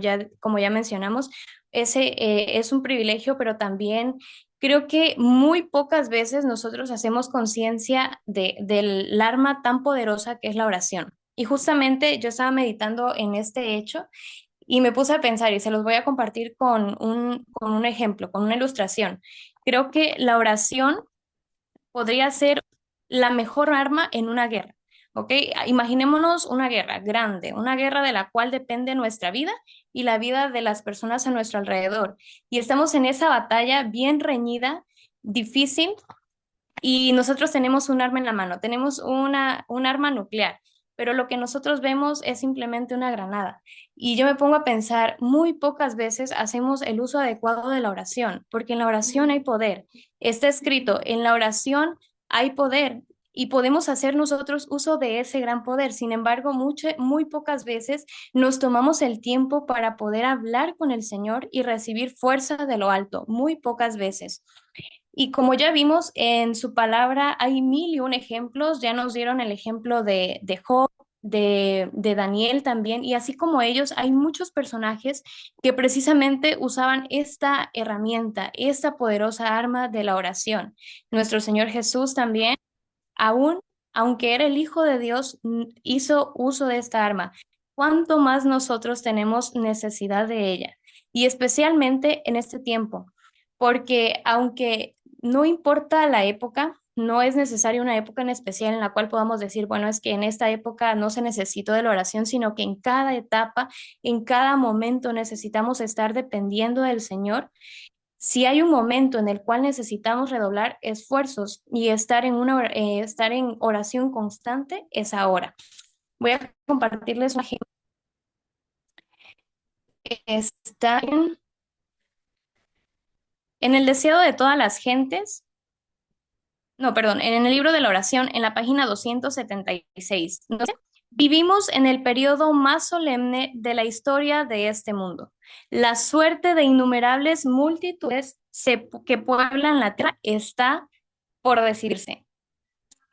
ya mencionamos, ese es un privilegio, pero también creo que muy pocas veces nosotros hacemos conciencia del arma tan poderosa que es la oración. Y justamente yo estaba meditando en este hecho y me puse a pensar y se los voy a compartir con un ejemplo, con una ilustración. Creo que la oración podría ser la mejor arma en una guerra. ¿Ok? Imaginémonos una guerra grande, una guerra de la cual depende nuestra vida y la vida de las personas a nuestro alrededor. Y estamos en esa batalla bien reñida, difícil, y nosotros tenemos un arma en la mano, tenemos un arma nuclear, pero lo que nosotros vemos es simplemente una granada. Y yo me pongo a pensar, muy pocas veces hacemos el uso adecuado de la oración, porque en la oración hay poder. Está escrito, en la oración hay poder y podemos hacer nosotros uso de ese gran poder. Sin embargo, muy pocas veces nos tomamos el tiempo para poder hablar con el Señor y recibir fuerza de lo alto, muy pocas veces. Y como ya vimos en su palabra, hay mil y un ejemplos. Ya nos dieron el ejemplo de Job, de Daniel también. Y así como ellos, hay muchos personajes que precisamente usaban esta herramienta, esta poderosa arma de la oración. Nuestro Señor Jesús también, aún, aunque era el Hijo de Dios, hizo uso de esta arma. ¿Cuánto más nosotros tenemos necesidad de ella? Y especialmente en este tiempo, porque aunque no importa la época, no es necesaria una época en especial en la cual podamos decir, bueno, es que en esta época no se necesitó de la oración, sino que en cada etapa, en cada momento necesitamos estar dependiendo del Señor. Si hay un momento en el cual necesitamos redoblar esfuerzos y estar en oración constante, es ahora. Voy a compartirles un ejemplo. Está en el deseo de todas las gentes. No, perdón, en el libro de la oración, en la página 276. Entonces, vivimos en el periodo más solemne de la historia de este mundo. La suerte de innumerables multitudes que pueblan la tierra está por decidirse.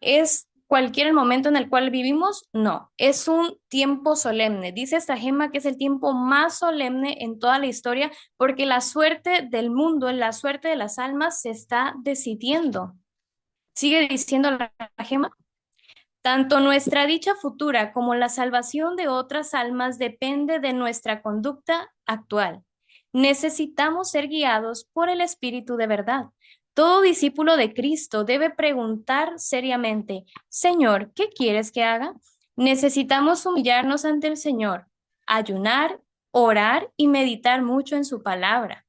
¿Es cualquier momento en el cual vivimos? No, es un tiempo solemne. Dice esta gema que es el tiempo más solemne en toda la historia porque la suerte del mundo, la suerte de las almas se está decidiendo. Sigue diciendo la gema, Tanto nuestra dicha futura como la salvación de otras almas depende de nuestra conducta actual. Necesitamos ser guiados por el Espíritu de verdad. Todo discípulo de Cristo debe preguntar seriamente, Señor, ¿qué quieres que haga? Necesitamos humillarnos ante el Señor, ayunar, orar y meditar mucho en su palabra.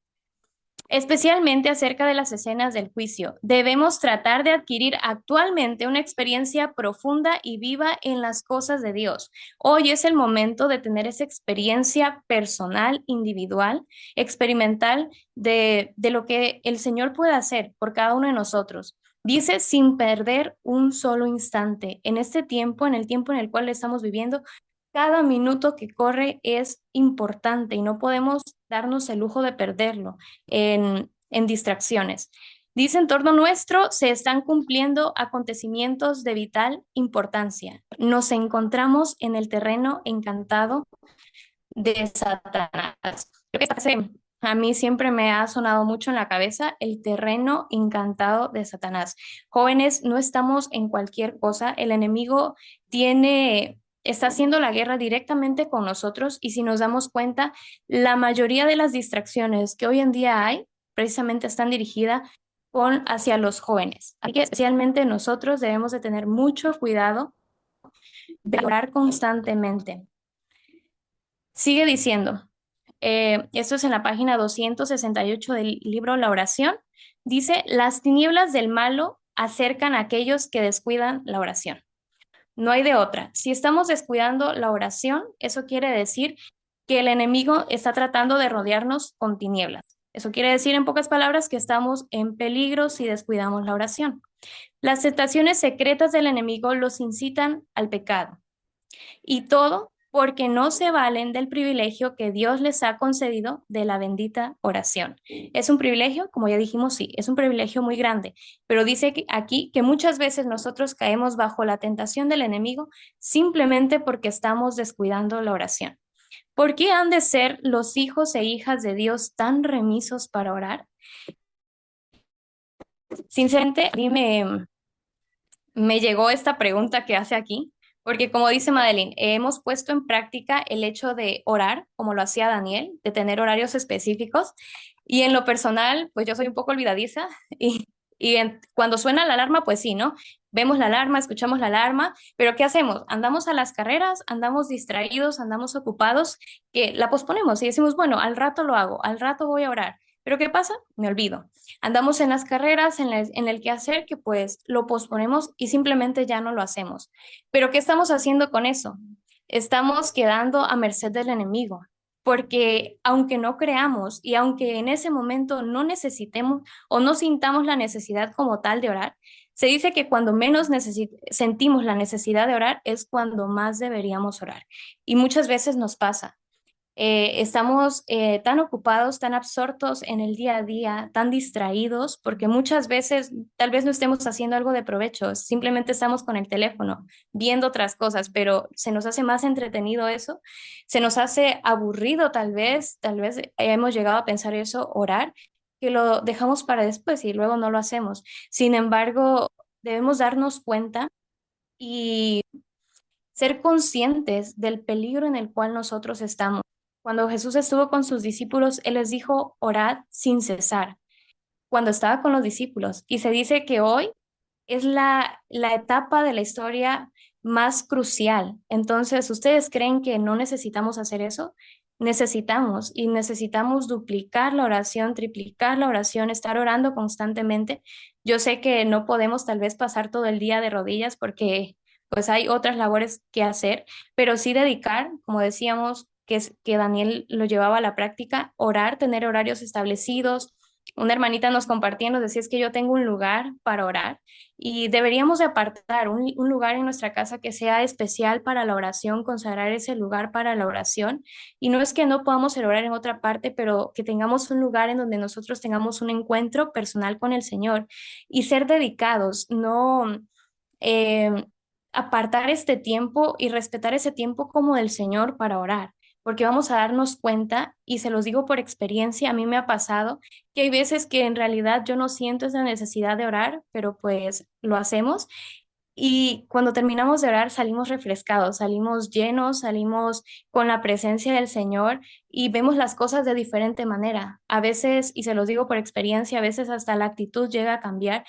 Especialmente acerca de las escenas del juicio, debemos tratar de adquirir actualmente una experiencia profunda y viva en las cosas de Dios. Hoy es el momento de tener esa experiencia personal, individual, experimental de lo que el Señor puede hacer por cada uno de nosotros. Dice, sin perder un solo instante. En este tiempo, en el tiempo en el cual estamos viviendo, cada minuto que corre es importante y no podemos darnos el lujo de perderlo en distracciones. Dice, en torno nuestro se están cumpliendo acontecimientos de vital importancia. Nos encontramos en el terreno encantado de Satanás. A mí siempre me ha sonado mucho en la cabeza el terreno encantado de Satanás. Jóvenes, no estamos en cualquier cosa. El enemigo está haciendo la guerra directamente con nosotros y si nos damos cuenta, la mayoría de las distracciones que hoy en día hay precisamente están dirigidas hacia los jóvenes. Así que especialmente nosotros debemos de tener mucho cuidado de orar constantemente. Sigue diciendo, esto es en la página 268 del libro La oración, dice, las tinieblas del malo acercan a aquellos que descuidan la oración. No hay de otra. Si estamos descuidando la oración, eso quiere decir que el enemigo está tratando de rodearnos con tinieblas. Eso quiere decir, en pocas palabras, que estamos en peligro si descuidamos la oración. Las tentaciones secretas del enemigo los incitan al pecado. Y todo porque no se valen del privilegio que Dios les ha concedido de la bendita oración. Es un privilegio, como ya dijimos, sí, es un privilegio muy grande, pero dice aquí que muchas veces nosotros caemos bajo la tentación del enemigo simplemente porque estamos descuidando la oración. ¿Por qué han de ser los hijos e hijas de Dios tan remisos para orar? Sinceramente, a mí me llegó esta pregunta que hace aquí, porque como dice Madeline, hemos puesto en práctica el hecho de orar, como lo hacía Daniel, de tener horarios específicos, y en lo personal, pues yo soy un poco olvidadiza, cuando suena la alarma, pues sí, ¿no? Vemos la alarma, escuchamos la alarma, pero ¿qué hacemos? Andamos a las carreras, andamos distraídos, andamos ocupados, que la posponemos y decimos, bueno, al rato lo hago, al rato voy a orar. Pero ¿qué pasa? Me olvido. Andamos en las carreras, en el quehacer, que pues lo posponemos y simplemente ya no lo hacemos. Pero ¿qué estamos haciendo con eso? Estamos quedando a merced del enemigo, porque aunque no creamos y aunque en ese momento no necesitemos o no sintamos la necesidad como tal de orar, se dice que cuando menos sentimos la necesidad de orar es cuando más deberíamos orar. Y muchas veces nos pasa. Estamos tan ocupados, tan absortos en el día a día, tan distraídos, porque muchas veces tal vez no estemos haciendo algo de provecho, simplemente estamos con el teléfono viendo otras cosas, pero se nos hace más entretenido eso, se nos hace aburrido tal vez hemos llegado a pensar eso, orar, que lo dejamos para después y luego no lo hacemos. Sin embargo, debemos darnos cuenta y ser conscientes del peligro en el cual nosotros estamos. Cuando Jesús estuvo con sus discípulos, Él les dijo, orad sin cesar, cuando estaba con los discípulos. Y se dice que hoy es la etapa de la historia más crucial. Entonces, ¿ustedes creen que no necesitamos hacer eso? Necesitamos y necesitamos duplicar la oración, triplicar la oración, estar orando constantemente. Yo sé que no podemos tal vez pasar todo el día de rodillas porque pues hay otras labores que hacer, pero sí dedicar, como decíamos, que Daniel lo llevaba a la práctica, orar, tener horarios establecidos. Una hermanita nos compartía, nos decía, es que yo tengo un lugar para orar y deberíamos de apartar un lugar en nuestra casa que sea especial para la oración, consagrar ese lugar para la oración. Y no es que no podamos orar en otra parte, pero que tengamos un lugar en donde nosotros tengamos un encuentro personal con el Señor y ser dedicados, no eh, apartar este tiempo y respetar ese tiempo como del Señor para orar. Porque vamos a darnos cuenta, y se los digo por experiencia, a mí me ha pasado que hay veces que en realidad yo no siento esa necesidad de orar, pero pues lo hacemos Y cuando terminamos de orar, salimos refrescados, salimos llenos, salimos con la presencia del Señor y vemos las cosas de diferente manera. A veces, y se los digo por experiencia, a veces hasta la actitud llega a cambiar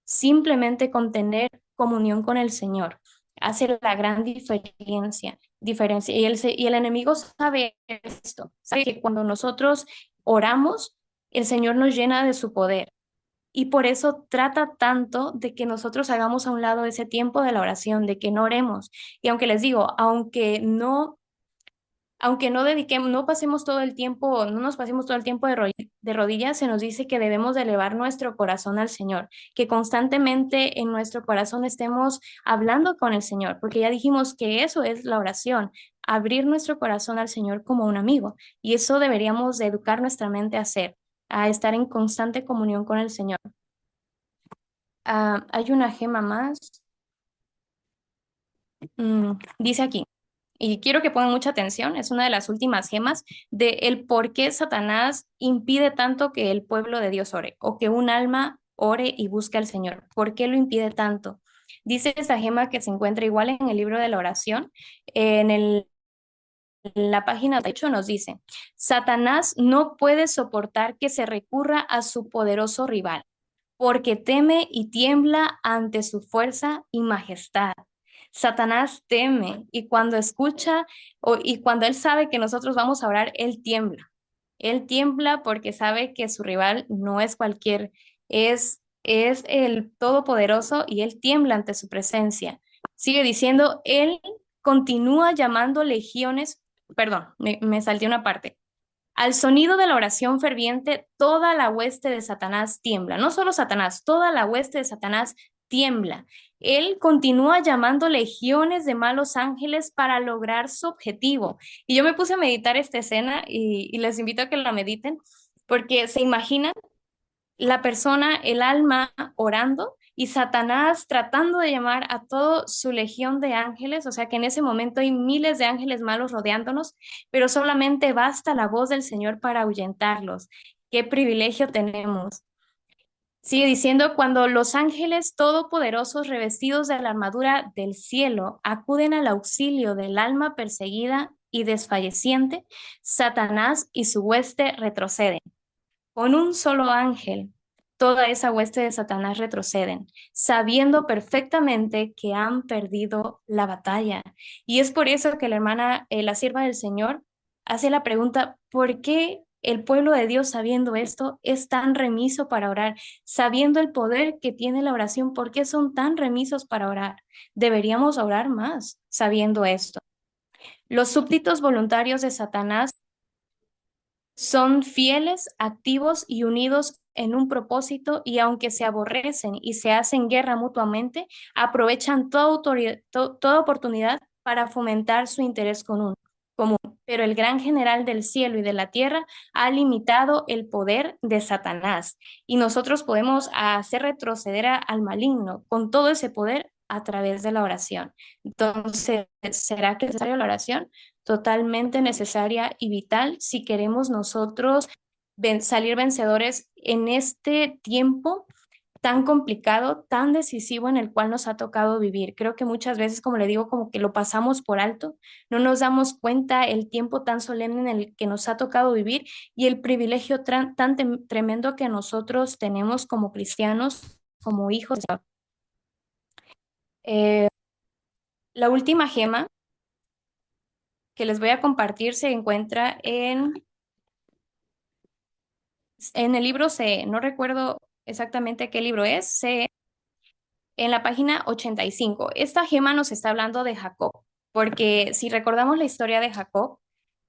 simplemente con tener comunión con el Señor. Hace la gran diferencia. Y el enemigo sabe esto, sabe que cuando nosotros oramos, el Señor nos llena de su poder. Y por eso trata tanto de que nosotros hagamos a un lado ese tiempo de la oración, de que no oremos. Y aunque les digo, aunque no dediquemos, no pasemos todo el tiempo, no nos pasemos todo el tiempo de rodillas, se nos dice que debemos de elevar nuestro corazón al Señor, que constantemente en nuestro corazón estemos hablando con el Señor, porque ya dijimos que eso es la oración, abrir nuestro corazón al Señor como un amigo, y eso deberíamos de educar nuestra mente a hacer, a estar en constante comunión con el Señor. Hay una gema más. Dice aquí, y quiero que pongan mucha atención, es una de las últimas gemas de el por qué Satanás impide tanto que el pueblo de Dios ore o que un alma ore y busque al Señor. ¿Por qué lo impide tanto? Dice esta gema que se encuentra igual en el libro de la oración, en la página 8 nos dice, Satanás no puede soportar que se recurra a su poderoso rival, porque teme y tiembla ante su fuerza y majestad. Satanás teme y cuando escucha y cuando él sabe que nosotros vamos a orar, él tiembla. Él tiembla porque sabe que su rival no es cualquier, es el Todopoderoso y él tiembla ante su presencia. Sigue diciendo, él continúa llamando legiones, perdón, me salté una parte. Al sonido de la oración ferviente, toda la hueste de Satanás tiembla. No solo Satanás, toda la hueste de Satanás tiembla. Él continúa llamando legiones de malos ángeles para lograr su objetivo. Y yo me puse a meditar esta escena y les invito a que la mediten, porque se imaginan la persona, el alma orando y Satanás tratando de llamar a toda su legión de ángeles, o sea que en ese momento hay miles de ángeles malos rodeándonos, pero solamente basta la voz del Señor para ahuyentarlos. Qué privilegio tenemos. Sigue diciendo, cuando los ángeles todopoderosos revestidos de la armadura del cielo acuden al auxilio del alma perseguida y desfalleciente, Satanás y su hueste retroceden. Con un solo ángel, toda esa hueste de Satanás retroceden, sabiendo perfectamente que han perdido la batalla. Y es por eso que la hermana, la sierva del Señor, hace la pregunta, ¿por qué el pueblo de Dios, sabiendo esto, es tan remiso para orar? Sabiendo el poder que tiene la oración, ¿por qué son tan remisos para orar? Deberíamos orar más sabiendo esto. Los súbditos voluntarios de Satanás son fieles, activos y unidos en un propósito y aunque se aborrecen y se hacen guerra mutuamente, aprovechan toda oportunidad para fomentar su interés común. Pero el gran general del cielo y de la tierra ha limitado el poder de Satanás y nosotros podemos hacer retroceder al maligno con todo ese poder a través de la oración. Entonces, ¿será que es necesaria la oración? Totalmente necesaria y vital si queremos nosotros salir vencedores en este tiempo tan complicado, tan decisivo en el cual nos ha tocado vivir. Creo que muchas veces, como le digo, como que lo pasamos por alto, no nos damos cuenta el tiempo tan solemne en el que nos ha tocado vivir y el privilegio tan tremendo que nosotros tenemos como cristianos, como hijos. La última gema que les voy a compartir se encuentra en el libro C, no recuerdo exactamente qué libro es, C, en la página 85. Esta gema nos está hablando de Jacob, porque si recordamos la historia de Jacob,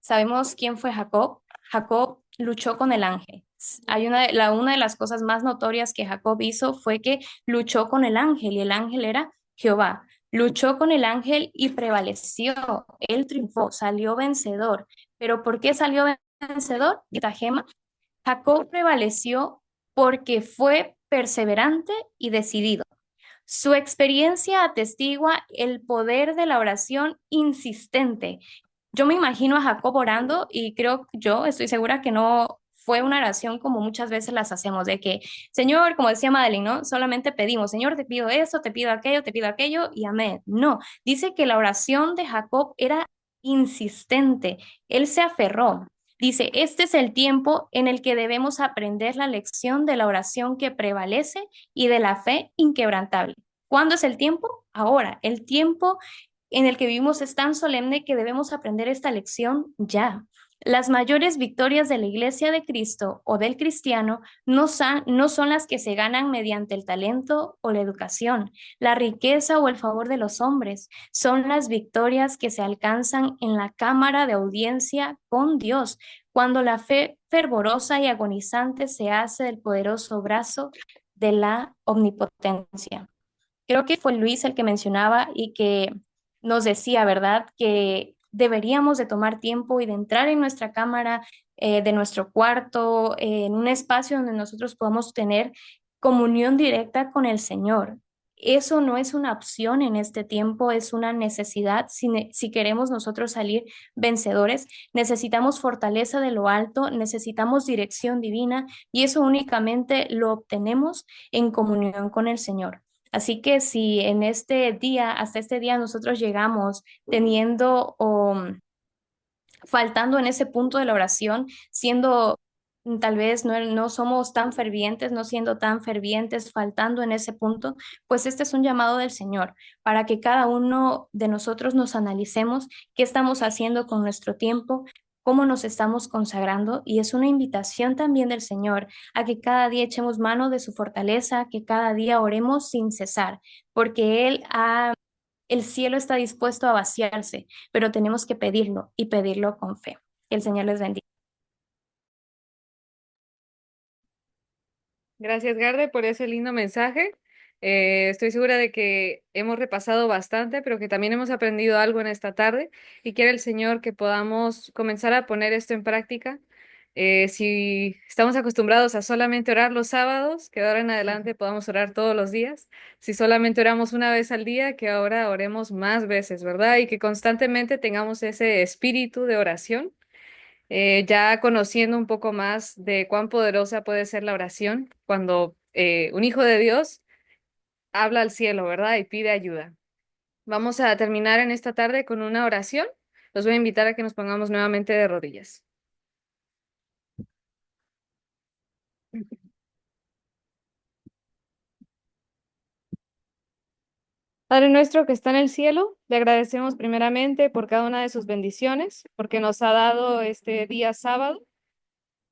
sabemos quién fue Jacob. Jacob luchó con el ángel. Una de las cosas más notorias que Jacob hizo fue que luchó con el ángel y el ángel era Jehová. Luchó con el ángel y prevaleció. Él triunfó, salió vencedor. ¿Pero por qué salió vencedor? Esta gema. Jacob prevaleció porque fue perseverante y decidido. Su experiencia atestigua el poder de la oración insistente. Yo me imagino a Jacob orando y estoy segura que no fue una oración como muchas veces las hacemos, de que, Señor, como decía Madeline, ¿no? Solamente pedimos, Señor, te pido eso, te pido aquello y amén. No, dice que la oración de Jacob era insistente, él se aferró. Dice, este es el tiempo en el que debemos aprender la lección de la oración que prevalece y de la fe inquebrantable. ¿Cuándo es el tiempo? Ahora. El tiempo en el que vivimos es tan solemne que debemos aprender esta lección ya. Las mayores victorias de la Iglesia de Cristo o del cristiano no son las que se ganan mediante el talento o la educación, la riqueza o el favor de los hombres, son las victorias que se alcanzan en la cámara de audiencia con Dios, cuando la fe fervorosa y agonizante se hace del poderoso brazo de la omnipotencia. Creo que fue Luis el que mencionaba y que nos decía, ¿verdad? Que deberíamos de tomar tiempo y de entrar en nuestra cámara, de nuestro cuarto, en un espacio donde nosotros podamos tener comunión directa con el Señor. Eso no es una opción en este tiempo, es una necesidad. Si queremos nosotros salir vencedores, necesitamos fortaleza de lo alto, necesitamos dirección divina y eso únicamente lo obtenemos en comunión con el Señor. Así que si en este día, hasta este día nosotros llegamos teniendo o faltando en ese punto de la oración, siendo tal vez no somos tan fervientes, no siendo tan fervientes, faltando en ese punto, pues este es un llamado del Señor para que cada uno de nosotros nos analicemos qué estamos haciendo con nuestro tiempo, cómo nos estamos consagrando y es una invitación también del Señor a que cada día echemos mano de su fortaleza, que cada día oremos sin cesar, porque el cielo está dispuesto a vaciarse, pero tenemos que pedirlo y pedirlo con fe. Que el Señor les bendiga. Gracias, Garde, por ese lindo mensaje. Estoy segura de que hemos repasado bastante, pero que también hemos aprendido algo en esta tarde y quiere el Señor que podamos comenzar a poner esto en práctica. Si estamos acostumbrados a solamente orar los sábados, que de ahora en adelante podamos orar todos los días. Si solamente oramos una vez al día, que ahora oremos más veces, ¿verdad? Y que constantemente tengamos ese espíritu de oración, ya conociendo un poco más de cuán poderosa puede ser la oración cuando un hijo de Dios habla al cielo, ¿verdad? Y pide ayuda. Vamos a terminar en esta tarde con una oración. Los voy a invitar a que nos pongamos nuevamente de rodillas. Padre nuestro que está en el cielo, le agradecemos primeramente por cada una de sus bendiciones, porque nos ha dado este día sábado,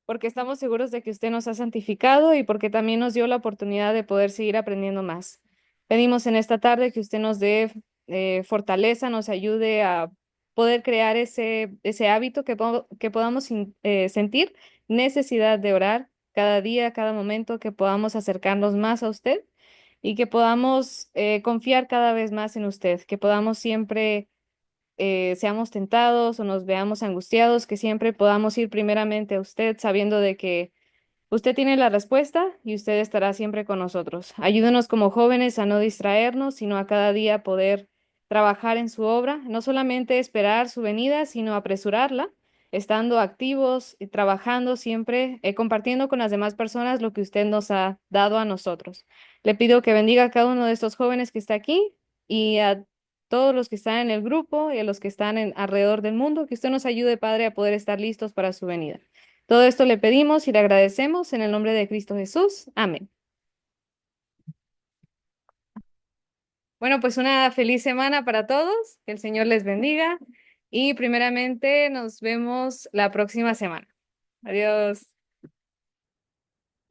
porque estamos seguros de que usted nos ha santificado y porque también nos dio la oportunidad de poder seguir aprendiendo más. Pedimos en esta tarde que usted nos dé fortaleza, nos ayude a poder crear ese hábito que podamos sentir necesidad de orar cada día, cada momento, que podamos acercarnos más a usted y que podamos confiar cada vez más en usted, que podamos siempre seamos tentados o nos veamos angustiados, que siempre podamos ir primeramente a usted sabiendo de que usted tiene la respuesta y usted estará siempre con nosotros. Ayúdenos como jóvenes a no distraernos, sino a cada día poder trabajar en su obra, no solamente esperar su venida, sino apresurarla, estando activos y trabajando siempre, compartiendo con las demás personas lo que usted nos ha dado a nosotros. Le pido que bendiga a cada uno de estos jóvenes que está aquí y a todos los que están en el grupo y a los que están alrededor del mundo, que usted nos ayude, Padre, a poder estar listos para su venida. Todo esto le pedimos y le agradecemos en el nombre de Cristo Jesús. Amén. Bueno, pues una feliz semana para todos. Que el Señor les bendiga y primeramente nos vemos la próxima semana. Adiós.